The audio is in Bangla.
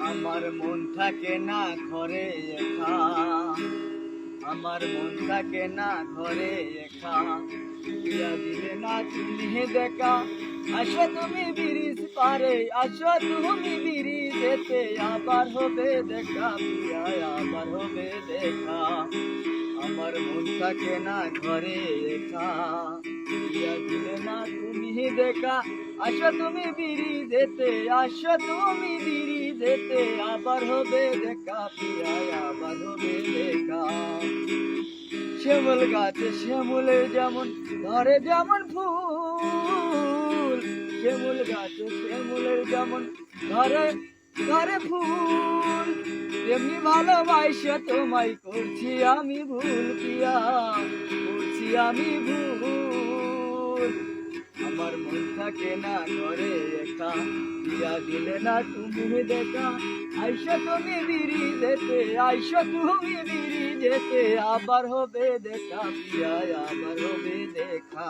আমার মন থাকে না ঘরে একা, আমার মন থাকে না ঘরে একা, পিয়া দিলে না তুমি দেখা, আসো তুমি ব্রিজ পারে, আসো তুমি ব্রিজেতে, আবার হবে দেখা পিয়া, আবার হবে দেখা। আমার মন থাকে না ঘরে একা, পিয়া দিলে না তুমি দেখা, আসো তুমি ব্রিজেতে, আসো তুমি ব্রিজেতে, আবার হবে দেখা পিয়া, আবার হবে দেখা। শ্যামল গাছে শ্যামলের যেমন ধরে যেমন ফুল, শ্যামল গাছে শ্যামলের যেমন ধরে ধরে ফুল, তেমনি ভালোবাসা তোমায় করছি আমি ভুল পিয়া, করছি আমি ভুল। আমার মন থাকে না ঘরে একা, পিয়া দিলে না তুমি দেখা, আইসো তুমি ব্রিজেতে, আইসো তুমি ব্রিজেতে, আবার হবে দেখা পিয়া, আবার হবে দেখা।